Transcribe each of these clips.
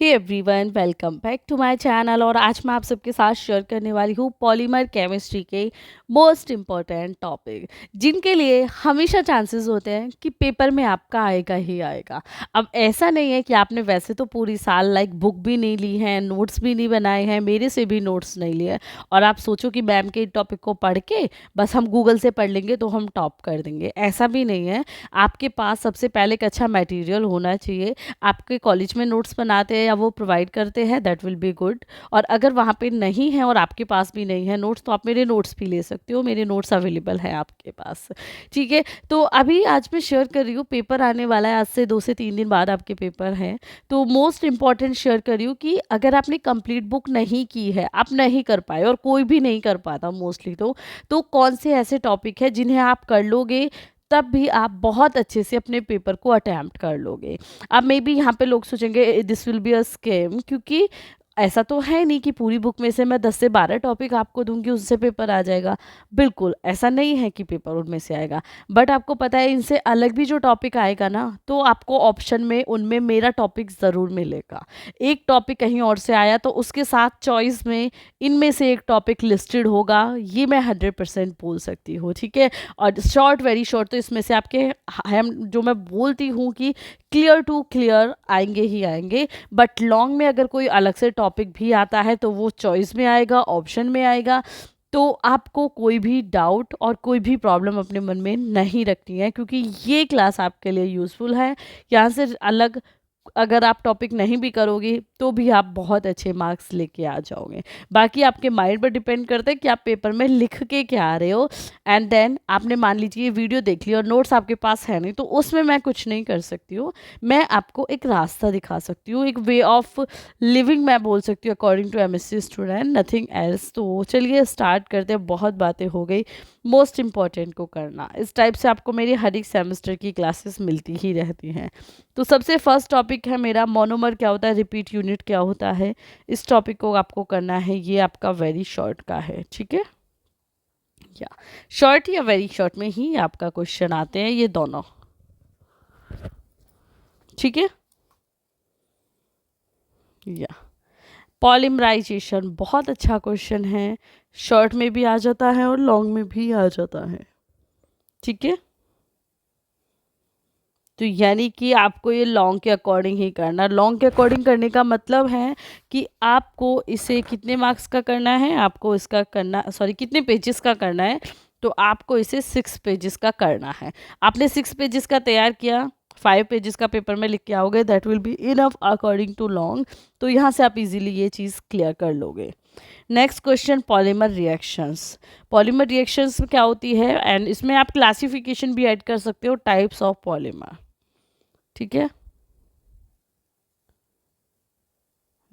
Hey everyone, welcome back to my channel. और आज मैं आप सबके साथ शेयर करने वाली हूँ पॉलीमर केमिस्ट्री के मोस्ट इम्पॉर्टेंट टॉपिक, जिनके लिए हमेशा चांसेस होते हैं कि पेपर में आपका आएगा ही आएगा। अब ऐसा नहीं है कि आपने वैसे तो पूरी साल लाइक बुक भी नहीं ली है, नोट्स भी नहीं बनाए हैं, मेरे से भी नोट्स नहीं लिए, और आप सोचो कि मैम के टॉपिक को पढ़ के बस हम गूगल से पढ़ लेंगे तो हम टॉप कर देंगे। ऐसा भी नहीं है। आपके पास सबसे पहले एक अच्छा मटेरियल होना चाहिए। आपके कॉलेज में नोट्स बनाते हैं या वो प्रोवाइड करते हैं, दैट विल बी गुड। और अगर वहाँ पे नहीं है और आपके पास भी नहीं है नोट्स, तो आप मेरे नोट्स भी ले सकते हो, मेरे नोट्स अवेलेबल हैं आपके पास। ठीक है, तो अभी आज मैं शेयर कर रही हूँ, पेपर आने वाला है, आज से 2 से 3 दिन बाद आपके पेपर हैं। तो मोस्ट इंपॉर्टेंट शेयर कर रही हूँ कि अगर आपने कंप्लीट बुक नहीं की है, आप नहीं कर पाए, और कोई भी नहीं कर पाता मोस्टली, तो कौन से ऐसे टॉपिक है जिन्हें आप कर लोगे, तब भी आप बहुत अच्छे से अपने पेपर को अटेम्प्ट कर लोगे। अब मे बी यहाँ पे लोग सोचेंगे this will be a scam, क्योंकि ऐसा तो है नहीं कि पूरी बुक में से मैं 10 से 12 टॉपिक आपको दूंगी उससे पेपर आ जाएगा। बिल्कुल ऐसा नहीं है कि पेपर उनमें से आएगा। बट आपको पता है, इनसे अलग भी जो टॉपिक आएगा ना, तो आपको ऑप्शन में उनमें मेरा टॉपिक ज़रूर मिलेगा। एक टॉपिक कहीं और से आया तो उसके साथ चॉइस में इनमें से एक टॉपिक लिस्टेड होगा, ये मैं 100% बोल सकती हूँ। ठीक है, और शॉर्ट, वेरी शॉर्ट, तो इसमें से आपके हम जो मैं बोलती हूँ कि क्लियर टू क्लियर आएंगे ही आएंगे। बट लॉन्ग में अगर कोई अलग से टॉपिक भी आता है तो वो चॉइस में आएगा, ऑप्शन में आएगा। तो आपको कोई भी डाउट और कोई भी प्रॉब्लम अपने मन में नहीं रखनी है, क्योंकि ये क्लास आपके लिए यूज़फुल है। यहाँ से अलग अगर आप टॉपिक नहीं भी करोगे तो भी आप बहुत अच्छे मार्क्स लेके आ जाओगे। बाकी आपके माइंड पर डिपेंड करता है कि आप पेपर में लिख के क्या आ रहे हो। एंड देन आपने मान लीजिए ये वीडियो देख ली और नोट्स आपके पास है नहीं, तो उसमें मैं कुछ नहीं कर सकती हूँ। मैं आपको एक रास्ता दिखा सकती हूँ, एक वे ऑफ लिविंग मैं बोल सकती हूँ according to MSc student, nothing else. तो चलिए स्टार्ट करते हैं, बहुत बातें हो गई, मोस्ट इम्पॉर्टेंट को करना। इस टाइप से आपको मेरी हर एक सेमेस्टर की क्लासेस मिलती ही रहती हैं। तो सबसे फर्स्ट टॉपिक है मेरा मोनोमर क्या होता है, रिपीट यूनिट क्या होता है। इस टॉपिक को आपको करना है, ये आपका वेरी शॉर्ट का है। ठीक है, या शॉर्ट या वेरी शॉर्ट में ही आपका क्वेश्चन आते हैं ये दोनों। ठीक है, या पॉलीमराइजेशन बहुत अच्छा क्वेश्चन है, शॉर्ट में भी आ जाता है और लॉन्ग में भी आ जाता है। ठीक है, तो यानी कि आपको ये लॉन्ग के अकॉर्डिंग ही करना। लॉन्ग के अकॉर्डिंग करने का मतलब है कि आपको इसे कितने मार्क्स का करना है, आपको इसका करना, सॉरी, कितने पेजेस का करना है, तो आपको इसे 6 पेजेस का करना है। आपने 6 पेजेस का तैयार किया, 5 पेजेस का पेपर में लिख के आओगे, that will be enough according to long. तो यहाँ से आप इजीली ये चीज़ क्लियर कर लोगे। Next question, polymer reactions. Polymer reactions क्या होती है, एंड इसमें आप क्लासिफिकेशन भी ऐड कर सकते हो, टाइप्स ऑफ पॉलीमर। ठीक है,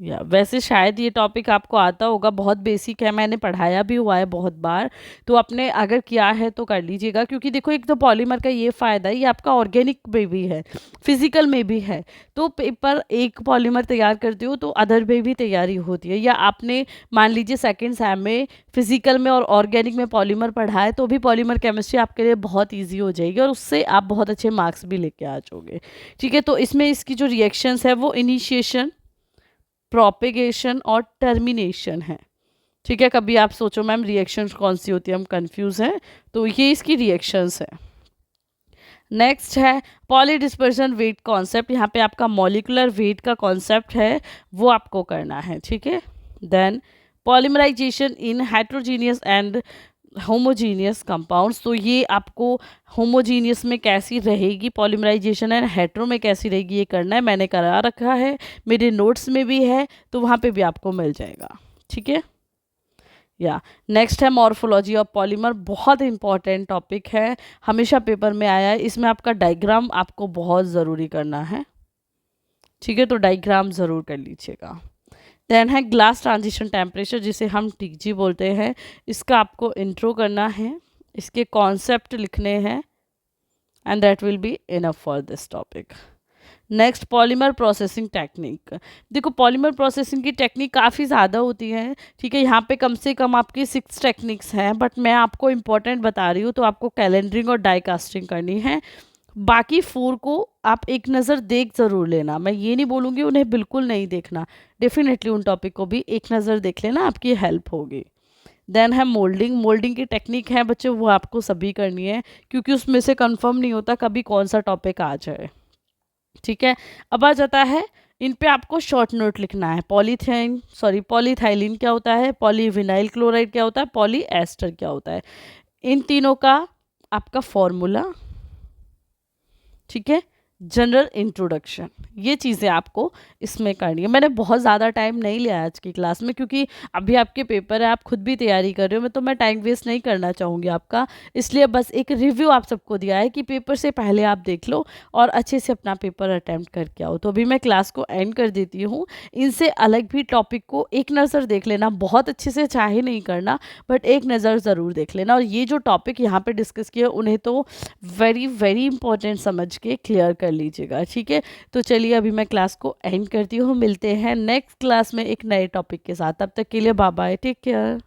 या वैसे शायद ये टॉपिक आपको आता होगा, बहुत बेसिक है, मैंने पढ़ाया भी हुआ है बहुत बार। तो आपने अगर किया है तो कर लीजिएगा, क्योंकि देखो एक तो पॉलीमर का ये फ़ायदा है, ये आपका ऑर्गेनिक में भी है, फिजिकल में भी है। तो पेपर एक पॉलीमर तैयार करते हो तो अदर में भी तैयारी होती है। या आपने मान लीजिए सेकेंड सेम में फिजिकल में और ऑर्गेनिक में पॉलीमर पढ़ा है, तो भी पॉलीमर केमिस्ट्री आपके लिए बहुत ईजी हो जाएगी और उससे आप बहुत अच्छे मार्क्स भी लेके आ जाओगे। ठीक है, तो इसमें इसकी जो रिएक्शंस है वो इनिशिएशन, प्रोपेगेशन और टर्मिनेशन है। ठीक है, कभी आप सोचो मैम रिएक्शंस कौन सी होती है, हम कंफ्यूज हैं, तो ये इसकी रिएक्शंस है। नेक्स्ट है पॉली डिस्पर्सन वेट कॉन्सेप्ट। यहाँ पे आपका मॉलिकुलर वेट का कॉन्सेप्ट है, वो आपको करना है। ठीक है, then polymerisation in heterogeneous and homogeneous compounds. तो ये आपको होमोजीनियस में कैसी रहेगी पॉलीमराइजेशन एंड हेट्रो में कैसी रहेगी, ये करना है। मैंने करा रखा है, मेरे नोट्स में भी है, तो वहाँ पे भी आपको मिल जाएगा। ठीक है, या नेक्स्ट है मॉर्फोलॉजी ऑफ पॉलीमर। बहुत इंपॉर्टेंट टॉपिक है, हमेशा पेपर में आया है। इसमें आपका डायग्राम आपको बहुत ज़रूरी करना है। ठीक है, तो डायग्राम ज़रूर कर लीजिएगा। देन है ग्लास ट्रांजिशन टेम्परेचर, जिसे हम टीजी बोलते हैं। इसका आपको इंट्रो करना है, इसके कॉन्सेप्ट लिखने हैं, and that will be enough for this topic. Next polymer processing technique. देखो पॉलीमर प्रोसेसिंग की टेक्निक काफ़ी ज़्यादा होती है। ठीक है, यहाँ पे कम से कम आपकी 6 टेक्निक्स हैं, बट मैं आपको इंपॉर्टेंट बता रही हूँ। तो आपको कैलेंडरिंग और डाई कास्टिंग करनी है, बाकी 4 को आप एक नज़र देख ज़रूर लेना। मैं ये नहीं बोलूँगी उन्हें बिल्कुल नहीं देखना। डेफ़िनेटली उन टॉपिक को भी एक नज़र देख लेना, आपकी हेल्प होगी। देन है मोल्डिंग। मोल्डिंग की टेक्निक है बच्चों, वो आपको सभी करनी है, क्योंकि उसमें से कंफर्म नहीं होता कभी कौन-सा टॉपिक आ जाए। ठीक है? अब आ जाता है, इन पे आपको शॉर्ट नोट लिखना है। पॉलीथाइलीन क्या होता है, पॉलीविनाइल क्लोराइड क्या होता है, पॉलीएस्टर क्या होता है। इन तीनों का आपका फ़ॉर्मूला, ठीक है? जनरल इंट्रोडक्शन, ये चीज़ें आपको इसमें करनी है। मैंने बहुत ज़्यादा टाइम नहीं लिया आज की क्लास में, क्योंकि अभी आपके पेपर है, आप खुद भी तैयारी कर रहे हो, तो मैं टाइम वेस्ट नहीं करना चाहूँगी आपका। इसलिए बस एक रिव्यू आप सबको दिया है कि पेपर से पहले आप देख लो और अच्छे से अपना पेपर अटेम्प्ट करके आओ। तो अभी मैं क्लास को एंड कर देती हूँ। इनसे अलग भी टॉपिक को एक नज़र देख लेना, बहुत अच्छे से चाहे नहीं करना, बट एक नज़र ज़रूर देख लेना। और ये जो टॉपिक यहाँ पे डिस्कस किए उन्हें तो वेरी वेरी इंपॉर्टेंट समझ के क्लियर कर लीजिएगा। ठीक है, तो चलिए अभी मैं क्लास को एंड करती हूँ। मिलते हैं नेक्स्ट क्लास में एक नए टॉपिक के साथ। तब तक के लिए बाय बाय, टेक केयर।